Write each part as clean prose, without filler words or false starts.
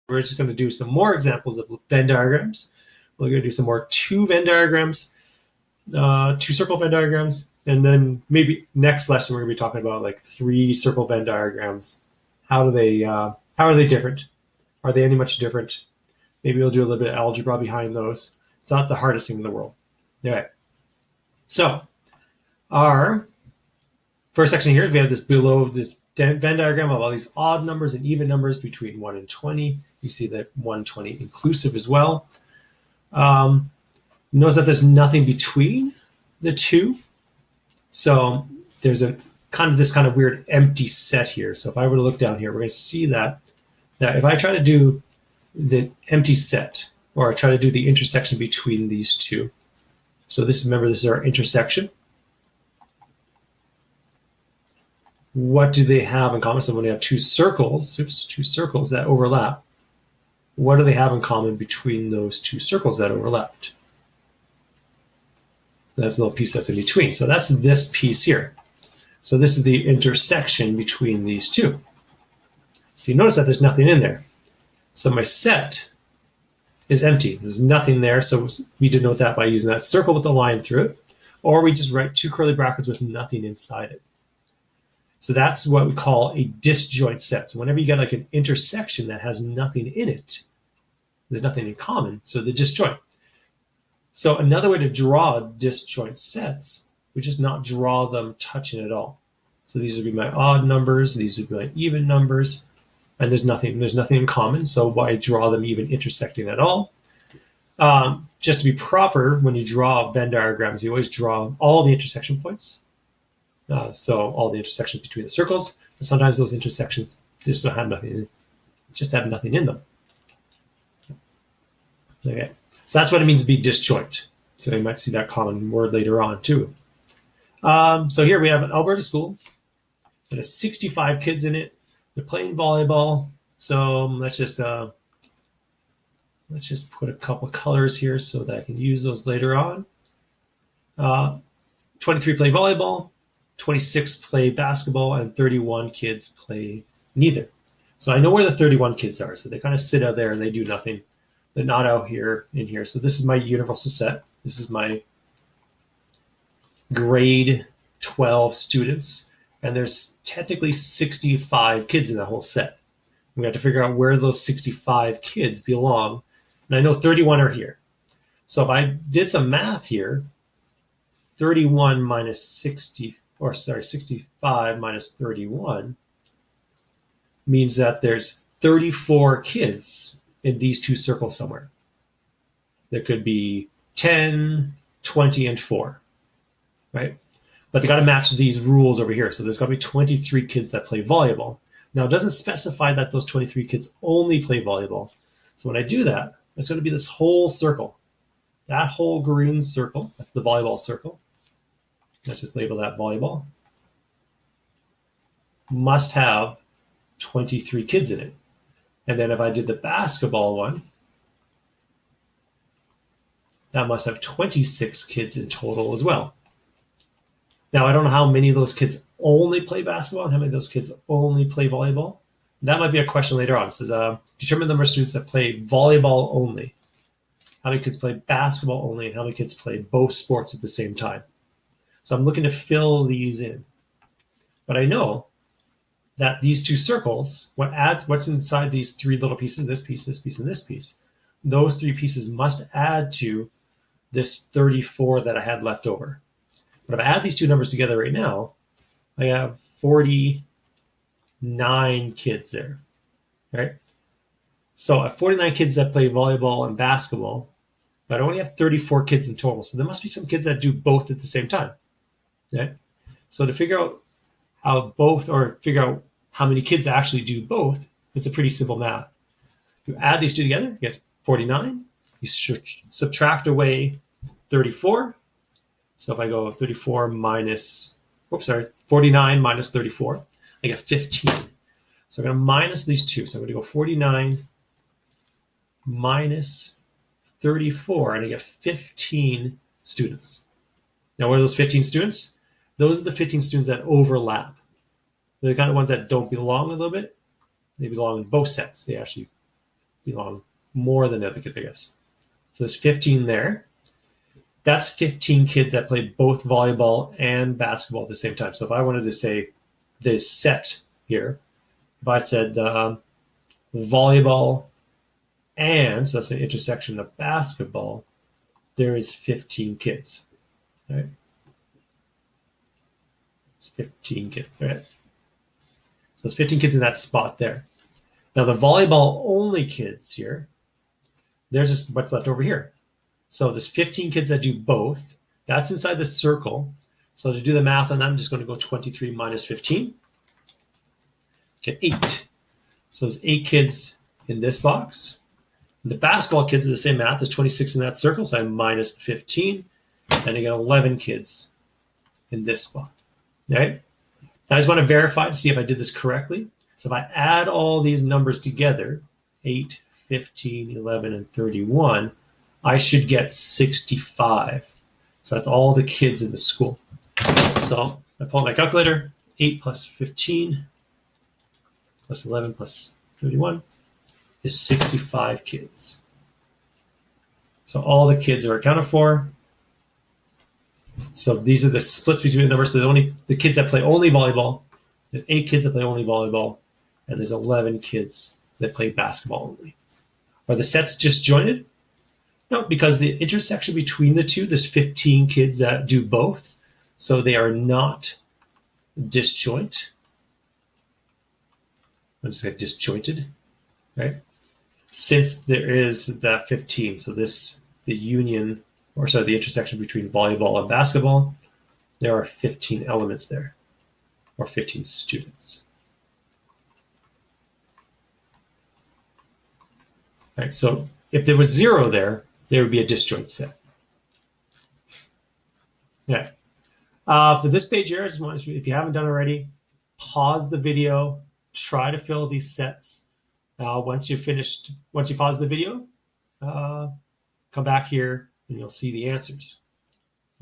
we're just going to do some more examples of Venn diagrams. We're going to do some more two Venn diagrams, two circle Venn diagrams, and then maybe next lesson we're going to be talking about like three circle Venn diagrams. How are they different? Are they any much different? Maybe we'll do a little bit of algebra behind those. It's not the hardest thing in the world. All right. So our first section here, we have this below this Venn diagram of all these odd numbers and even numbers between 1 and 20. You see that 120 inclusive as well. Notice that there's nothing between the two. So there's a this kind of weird empty set here. So if I were to look down here, we're going to see that if I try to do the empty set, or I try to do the intersection between these two. So remember, this is our intersection. What do they have in common? So when you have two circles that overlap, what do they have in common between those two circles that overlapped? That's a little piece that's in between. So that's this piece here. So this is the intersection between these two. You notice that there's nothing in there. So my set is empty. There's nothing there. So we denote that by using that circle with the line through it, or we just write two curly brackets with nothing inside it. So that's what we call a disjoint set. So whenever you get like an intersection that has nothing in it, there's nothing in common, so the disjoint. So another way to draw disjoint sets, we just not draw them touching at all. So these would be my odd numbers, these would be my even numbers, and there's nothing in common, so why draw them even intersecting at all? Just to be proper, when you draw Venn diagrams, you always draw all the intersection points. So all the intersections between the circles, and sometimes those intersections just don't have nothing, in them. Okay, so that's what it means to be disjoint. So you might see that common word later on too. So here we have an Alberta school. It has 65 kids in it. They're playing volleyball. So let's just put a couple colors here so that I can use those later on. 23 play volleyball, 26 play basketball, and 31 kids play neither. So I know where the 31 kids are. So they kind of sit out there and they do nothing. They're not out here in here. So this is my universal set. This is my grade 12 students. And there's technically 65 kids in that whole set. We have to figure out where those 65 kids belong. And I know 31 are here. So if I did some math here, 31 minus 65 minus 31 means that there's 34 kids in these two circles somewhere. There could be 10, 20, and 4, right? But they got to match these rules over here. So there's got to be 23 kids that play volleyball. Now, it doesn't specify that those 23 kids only play volleyball. So when I do that, it's going to be this whole circle. That whole green circle, that's the volleyball circle. Let's just label that volleyball. Must have 23 kids in it. And then if I did the basketball one, that must have 26 kids in total as well. Now, I don't know how many of those kids only play basketball and how many of those kids only play volleyball. That might be a question later on. It says, determine the number of students that play volleyball only. How many kids play basketball only, and how many kids play both sports at the same time. So I'm looking to fill these in. But I know that these two circles, what's inside these three little pieces, this piece, this piece, and this piece, those three pieces must add to this 34 that I had left over. But if I add these two numbers together right now, I have 49 kids there, right? So I have 49 kids that play volleyball and basketball, but I only have 34 kids in total. So there must be some kids that do both at the same time, right? So to figure out how many kids actually do both, it's a pretty simple math. You add these two together, you get 49. You subtract away 34. So if I go 49 minus 34, I get 15. So I'm going to minus these two. So I'm going to go 49 minus 34, and I get 15 students. Now, what are those 15 students? Those are the 15 students that overlap. They're the kind of ones that don't belong a little bit. They belong in both sets. They belong more than the other kids, I guess. So there's 15 there. That's 15 kids that play both volleyball and basketball at the same time. So if I wanted to say this set here, if I said volleyball and, so that's the intersection of basketball, there is 15 kids, right? It's 15 kids, right? So it's 15 kids in that spot there. Now the volleyball only kids here, they're just what's left over here. So there's 15 kids that do both. That's inside the circle. So to do the math on that, I'm just going to go 23 minus 15. Get 8. So there's 8 kids in this box. And the basketball kids are the same math. There's 26 in that circle, so I minus the 15. And I get 11 kids in this spot. All right? Now I just want to verify to see if I did this correctly. So if I add all these numbers together, 8, 15, 11, and 31, I should get 65. So that's all the kids in the school. So I pull out my calculator, 8 plus 15 plus 11 plus 31 is 65 kids. So all the kids are accounted for. So these are the splits between the numbers. So the kids that play only volleyball, there's 8 kids that play only volleyball, and there's 11 kids that play basketball only. Are the sets disjointed? No, because the intersection between the two, there's 15 kids that do both, so they are not disjoint. I'm just going to disjointed, right? Since there is that 15, so this, the union, or sorry, the intersection between volleyball and basketball, there are 15 elements there, or 15 students. Right, so if there was 0 there would be a disjoint set. Yeah. For this page here, I just want you, if you haven't done already, pause the video, try to fill these sets. Once you've once you pause the video, come back here and you'll see the answers.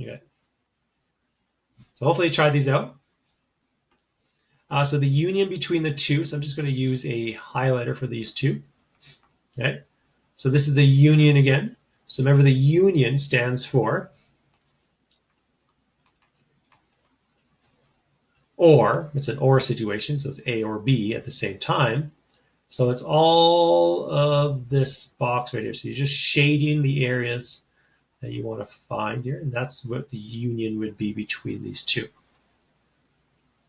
Okay. So hopefully you try these out. So the union between the two, so I'm just going to use a highlighter for these two. Okay. So this is the union again. So remember, the union stands for or. It's an or situation, so it's A or B at the same time. So it's all of this box right here. So you're just shading the areas that you want to find here, and that's what the union would be between these two.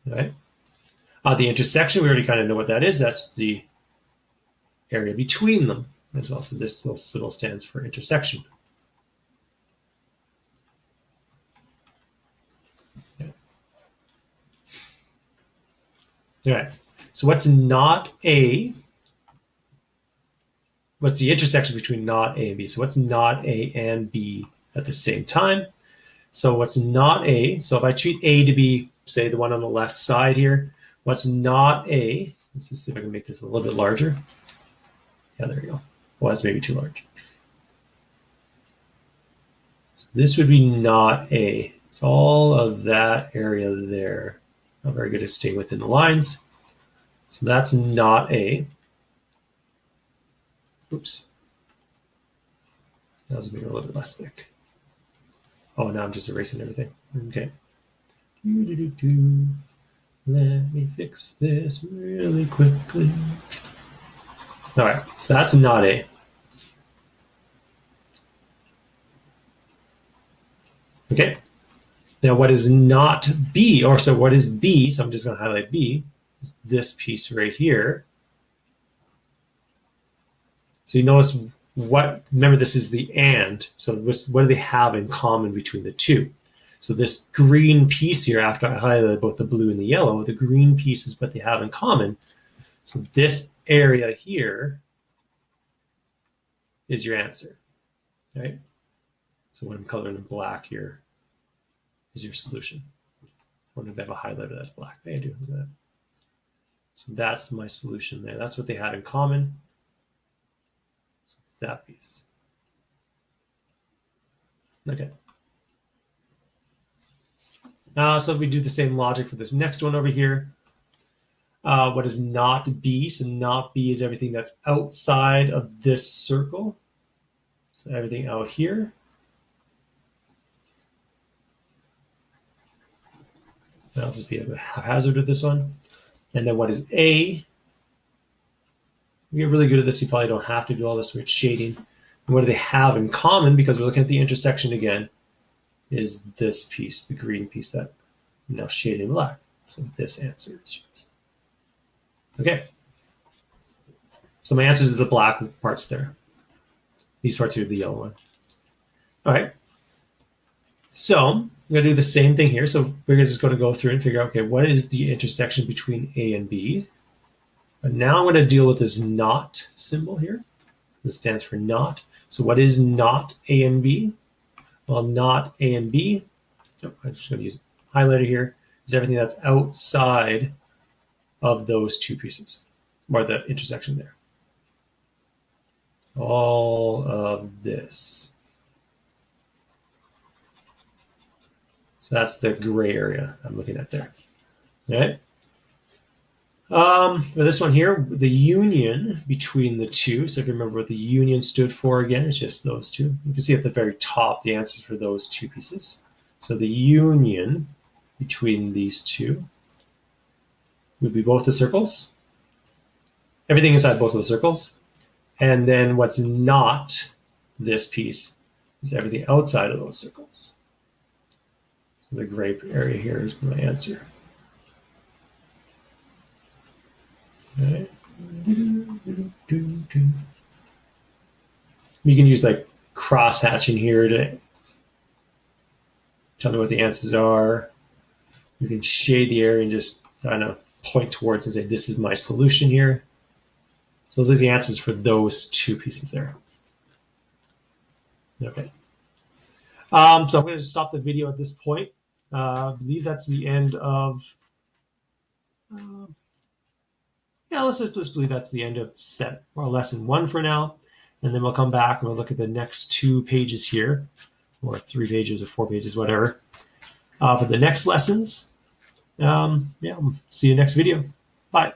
All right. The intersection, we already kind of know what that is. That's the area between them as well. So this little symbol stands for intersection. Okay. All right. So what's not A? What's the intersection between not A and B? So what's not A and B at the same time? So what's not A? So if I treat A to be, say, the one on the left side here, what's not A? Let's just see if I can make this a little bit larger. Yeah, there we go. Well, that's maybe too large. So this would be not A. It's all of that area there. Not very good at staying within the lines. So that's not A. Oops. That was maybe a little bit less thick. Oh, now I'm just erasing everything. Okay. Let me fix this really quickly. All right, so that's not A. Okay. Now, what is not B? Or so what is B? So I'm just going to highlight B. This piece right here. So you notice what, remember this is the and, so what do they have in common between the two? So this green piece here, after I highlighted both the blue and the yellow, the green piece is what they have in common. So this area here is your answer, right? So when I'm coloring in black here is your solution. I wonder if they have a highlighter that's black. They do, look at that. So that's my solution there. That's what they had in common. So it's that piece. Okay. So if we do the same logic for this next one over here, What is not B? So not B is everything that's outside of this circle. So everything out here. I'll just be a hazard with this one. And then what is A? We get really good at this. You probably don't have to do all this weird shading. And what do they have in common? Because we're looking at the intersection again, is this piece, the green piece that I'm now shaded in black. So this answer is yours. Okay. So my answers are the black parts there. These parts here are the yellow one. All right. So I'm going to do the same thing here. So we're just going to go through and figure out, okay, what is the intersection between A and B? But now I'm going to deal with this not symbol here. This stands for not. So what is not A and B? Well, not A and B, so I'm just going to use a highlighter here, is everything that's outside of those two pieces, or the intersection there. All of this. So that's the gray area I'm looking at there. All right. For this one here, the union between the two. So if you remember what the union stood for again, it's just those two. You can see at the very top the answers for those two pieces. So the union between these two would be both the circles. Everything inside both of the circles. And then what's not this piece is everything outside of those circles. So the gray area here is my answer. Right. You can use like cross hatching here to tell me what the answers are. You can shade the area and just kind of point towards and say, this is my solution here. So those are the answers for those two pieces there. Okay. So I'm going to stop the video at this point. I believe that's the end of, yeah, let's believe that's the end of set or lesson 1 for now. And then we'll come back and we'll look at the next 2 pages here, or 3 pages or 4 pages, whatever, for the next lessons. Yeah, see you next video. Bye.